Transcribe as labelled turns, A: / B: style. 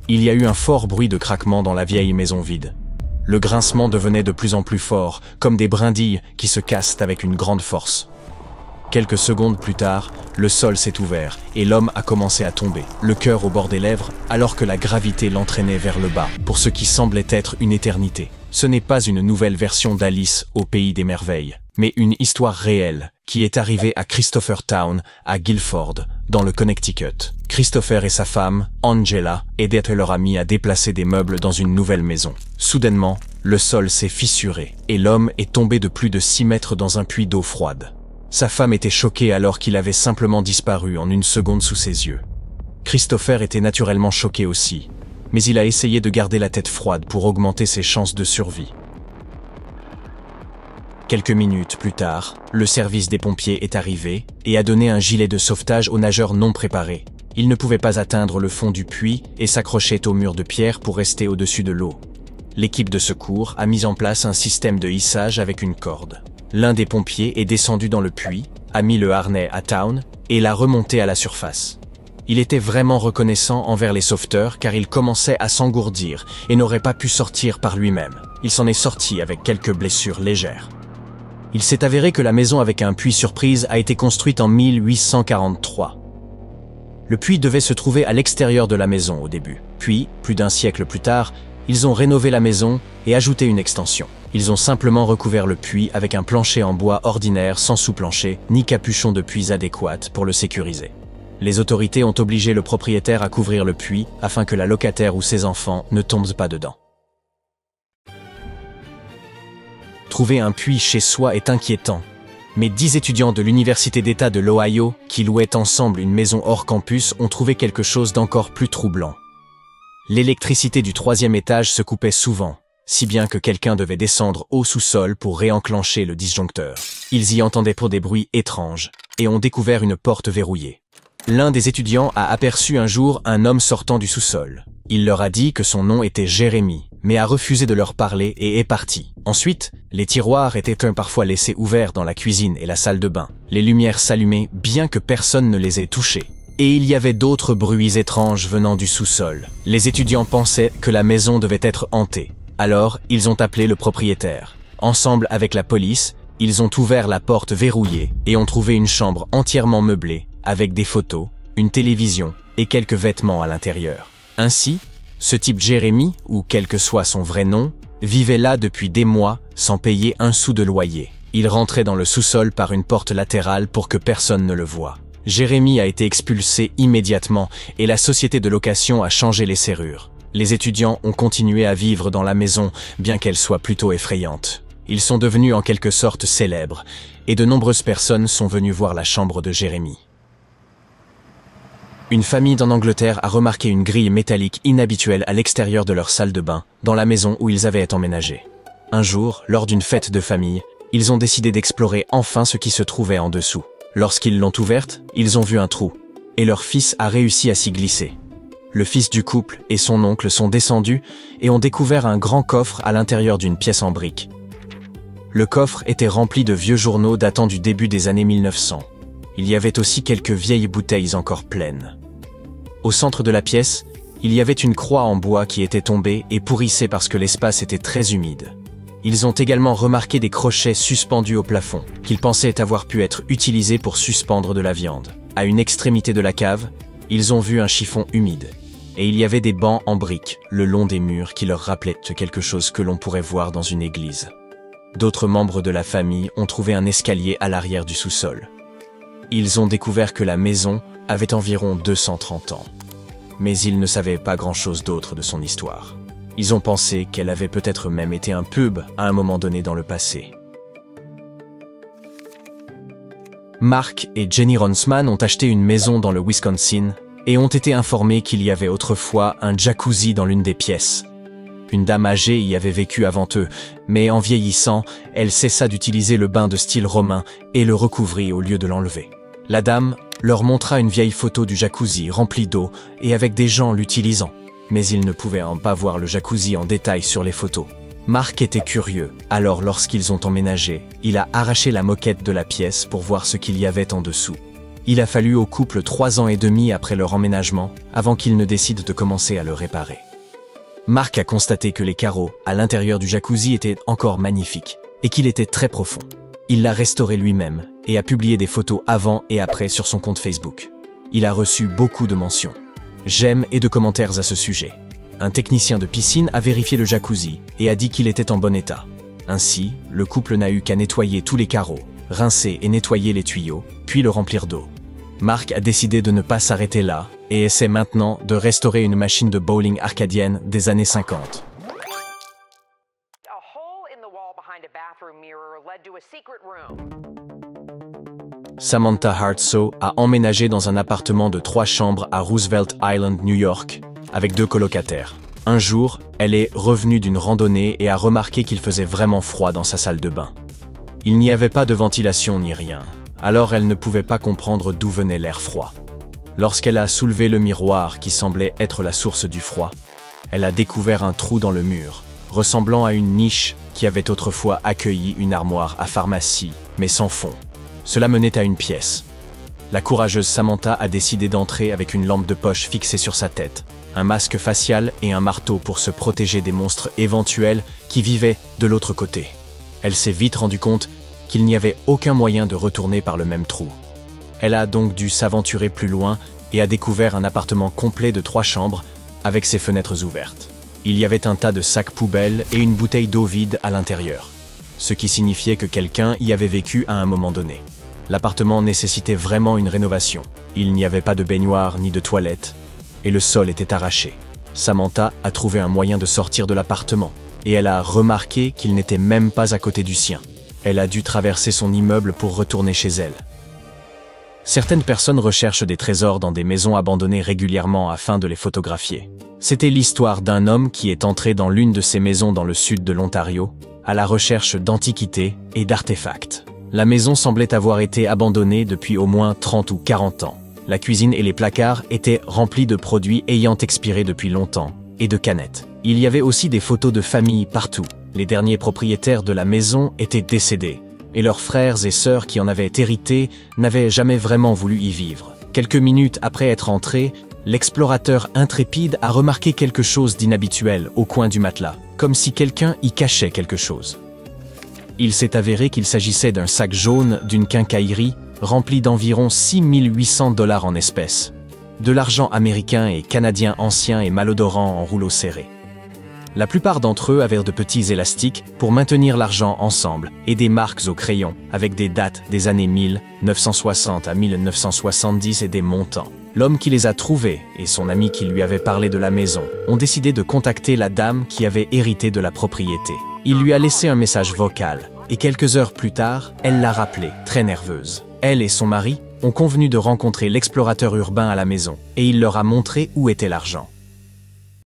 A: Il y a eu un fort bruit de craquement dans la vieille maison vide. Le grincement devenait de plus en plus fort, comme des brindilles qui se cassent avec une grande force. Quelques secondes plus tard, le sol s'est ouvert et l'homme a commencé à tomber, le cœur au bord des lèvres, alors que la gravité l'entraînait vers le bas, pour ce qui semblait être une éternité. Ce n'est pas une nouvelle version d'Alice au pays des merveilles, mais une histoire réelle qui est arrivée à Christophertown, à Guilford, dans le Connecticut. Christopher et sa femme, Angela, aidaient leur ami à déplacer des meubles dans une nouvelle maison. Soudainement, le sol s'est fissuré et l'homme est tombé de plus de 6 mètres dans un puits d'eau froide. Sa femme était choquée alors qu'il avait simplement disparu en une seconde sous ses yeux. Christopher était naturellement choqué aussi, mais il a essayé de garder la tête froide pour augmenter ses chances de survie. Quelques minutes plus tard, le service des pompiers est arrivé et a donné un gilet de sauvetage aux nageurs non préparés. Ils ne pouvaient pas atteindre le fond du puits et s'accrochaient au mur de pierre pour rester au-dessus de l'eau. L'équipe de secours a mis en place un système de hissage avec une corde. L'un des pompiers est descendu dans le puits, a mis le harnais à Town et l'a remonté à la surface. Il était vraiment reconnaissant envers les sauveteurs car il commençait à s'engourdir et n'aurait pas pu sortir par lui-même. Il s'en est sorti avec quelques blessures légères. Il s'est avéré que la maison avec un puits surprise a été construite en 1843. Le puits devait se trouver à l'extérieur de la maison au début. Puis, plus d'un siècle plus tard, ils ont rénové la maison et ajouté une extension. Ils ont simplement recouvert le puits avec un plancher en bois ordinaire sans sous-plancher ni capuchon de puits adéquat pour le sécuriser. Les autorités ont obligé le propriétaire à couvrir le puits afin que la locataire ou ses enfants ne tombent pas dedans. Trouver un puits chez soi est inquiétant, mais 10 étudiants de l'Université d'État de l'Ohio, qui louaient ensemble une maison hors campus, ont trouvé quelque chose d'encore plus troublant. L'électricité du 3e étage se coupait souvent, si bien que quelqu'un devait descendre au sous-sol pour réenclencher le disjoncteur. Ils y entendaient pour des bruits étranges, et ont découvert une porte verrouillée. L'un des étudiants a aperçu un jour un homme sortant du sous-sol. Il leur a dit que son nom était Jérémie, mais a refusé de leur parler et est parti. Ensuite, les tiroirs étaient parfois laissés ouverts dans la cuisine et la salle de bain. Les lumières s'allumaient bien que personne ne les ait touchées. Et il y avait d'autres bruits étranges venant du sous-sol. Les étudiants pensaient que la maison devait être hantée. Alors, ils ont appelé le propriétaire. Ensemble avec la police, ils ont ouvert la porte verrouillée et ont trouvé une chambre entièrement meublée, avec des photos, une télévision et quelques vêtements à l'intérieur. Ainsi, ce type Jérémie, ou quel que soit son vrai nom, vivait là depuis des mois sans payer un sou de loyer. Il rentrait dans le sous-sol par une porte latérale pour que personne ne le voie. Jérémie a été expulsé immédiatement et la société de location a changé les serrures. Les étudiants ont continué à vivre dans la maison, bien qu'elle soit plutôt effrayante. Ils sont devenus en quelque sorte célèbres, et de nombreuses personnes sont venues voir la chambre de Jérémie. Une famille en Angleterre a remarqué une grille métallique inhabituelle à l'extérieur de leur salle de bain, dans la maison où ils avaient emménagé. Un jour, lors d'une fête de famille, ils ont décidé d'explorer enfin ce qui se trouvait en dessous. Lorsqu'ils l'ont ouverte, ils ont vu un trou, et leur fils a réussi à s'y glisser. Le fils du couple et son oncle sont descendus et ont découvert un grand coffre à l'intérieur d'une pièce en briques. Le coffre était rempli de vieux journaux datant du début des années 1900. Il y avait aussi quelques vieilles bouteilles encore pleines. Au centre de la pièce, il y avait une croix en bois qui était tombée et pourrissait parce que l'espace était très humide. Ils ont également remarqué des crochets suspendus au plafond, qu'ils pensaient avoir pu être utilisés pour suspendre de la viande. À une extrémité de la cave, ils ont vu un chiffon humide. Et il y avait des bancs en briques, le long des murs, qui leur rappelaient quelque chose que l'on pourrait voir dans une église. D'autres membres de la famille ont trouvé un escalier à l'arrière du sous-sol. Ils ont découvert que la maison avait environ 230 ans. Mais ils ne savaient pas grand-chose d'autre de son histoire. Ils ont pensé qu'elle avait peut-être même été un pub à un moment donné dans le passé. Mark et Jenny Ronsman ont acheté une maison dans le Wisconsin et ont été informés qu'il y avait autrefois un jacuzzi dans l'une des pièces. Une dame âgée y avait vécu avant eux, mais en vieillissant, elle cessa d'utiliser le bain de style romain et le recouvrit au lieu de l'enlever. La dame leur montra une vieille photo du jacuzzi rempli d'eau et avec des gens l'utilisant, mais ils ne pouvaient pas voir le jacuzzi en détail sur les photos. Mark était curieux, alors lorsqu'ils ont emménagé, il a arraché la moquette de la pièce pour voir ce qu'il y avait en dessous. Il a fallu au couple 3 ans et demi après leur emménagement avant qu'ils ne décident de commencer à le réparer. Mark a constaté que les carreaux à l'intérieur du jacuzzi étaient encore magnifiques et qu'il était très profond. Il l'a restauré lui-même et a publié des photos avant et après sur son compte Facebook. Il a reçu beaucoup de mentions, j'aime et de commentaires à ce sujet. Un technicien de piscine a vérifié le jacuzzi et a dit qu'il était en bon état. Ainsi, le couple n'a eu qu'à nettoyer tous les carreaux, rincer et nettoyer les tuyaux, puis le remplir d'eau. Mark a décidé de ne pas s'arrêter là et essaie maintenant de restaurer une machine de bowling arcadienne des années 50. Samantha Hartsoe a emménagé dans un appartement de 3 chambres à Roosevelt Island, New York, avec 2 colocataires. Un jour, elle est revenue d'une randonnée et a remarqué qu'il faisait vraiment froid dans sa salle de bain. Il n'y avait pas de ventilation ni rien, alors elle ne pouvait pas comprendre d'où venait l'air froid. Lorsqu'elle a soulevé le miroir qui semblait être la source du froid, elle a découvert un trou dans le mur, ressemblant à une niche qui avait autrefois accueilli une armoire à pharmacie, mais sans fond. Cela menait à une pièce. La courageuse Samantha a décidé d'entrer avec une lampe de poche fixée sur sa tête, un masque facial et un marteau pour se protéger des monstres éventuels qui vivaient de l'autre côté. Elle s'est vite rendue compte qu'il n'y avait aucun moyen de retourner par le même trou. Elle a donc dû s'aventurer plus loin et a découvert un appartement complet de 3 chambres avec ses fenêtres ouvertes. Il y avait un tas de sacs poubelles et une bouteille d'eau vide à l'intérieur, ce qui signifiait que quelqu'un y avait vécu à un moment donné. L'appartement nécessitait vraiment une rénovation. Il n'y avait pas de baignoire ni de toilette, et le sol était arraché. Samantha a trouvé un moyen de sortir de l'appartement, et elle a remarqué qu'il n'était même pas à côté du sien. Elle a dû traverser son immeuble pour retourner chez elle. Certaines personnes recherchent des trésors dans des maisons abandonnées régulièrement afin de les photographier. C'était l'histoire d'un homme qui est entré dans l'une de ces maisons dans le sud de l'Ontario, à la recherche d'antiquités et d'artefacts. La maison semblait avoir été abandonnée depuis au moins 30 ou 40 ans. La cuisine et les placards étaient remplis de produits ayant expiré depuis longtemps, et de canettes. Il y avait aussi des photos de famille partout. Les derniers propriétaires de la maison étaient décédés, et leurs frères et sœurs qui en avaient hérité n'avaient jamais vraiment voulu y vivre. Quelques minutes après être entré, l'explorateur intrépide a remarqué quelque chose d'inhabituel au coin du matelas, comme si quelqu'un y cachait quelque chose. Il s'est avéré qu'il s'agissait d'un sac jaune d'une quincaillerie rempli d'environ 6 800 $ en espèces, de l'argent américain et canadien ancien et malodorant en rouleaux serrés. La plupart d'entre eux avaient de petits élastiques pour maintenir l'argent ensemble et des marques au crayon avec des dates des années 1960 à 1970 et des montants. L'homme qui les a trouvés et son ami qui lui avait parlé de la maison ont décidé de contacter la dame qui avait hérité de la propriété. Il lui a laissé un message vocal et quelques heures plus tard, elle l'a rappelé, très nerveuse. Elle et son mari ont convenu de rencontrer l'explorateur urbain à la maison et il leur a montré où était l'argent.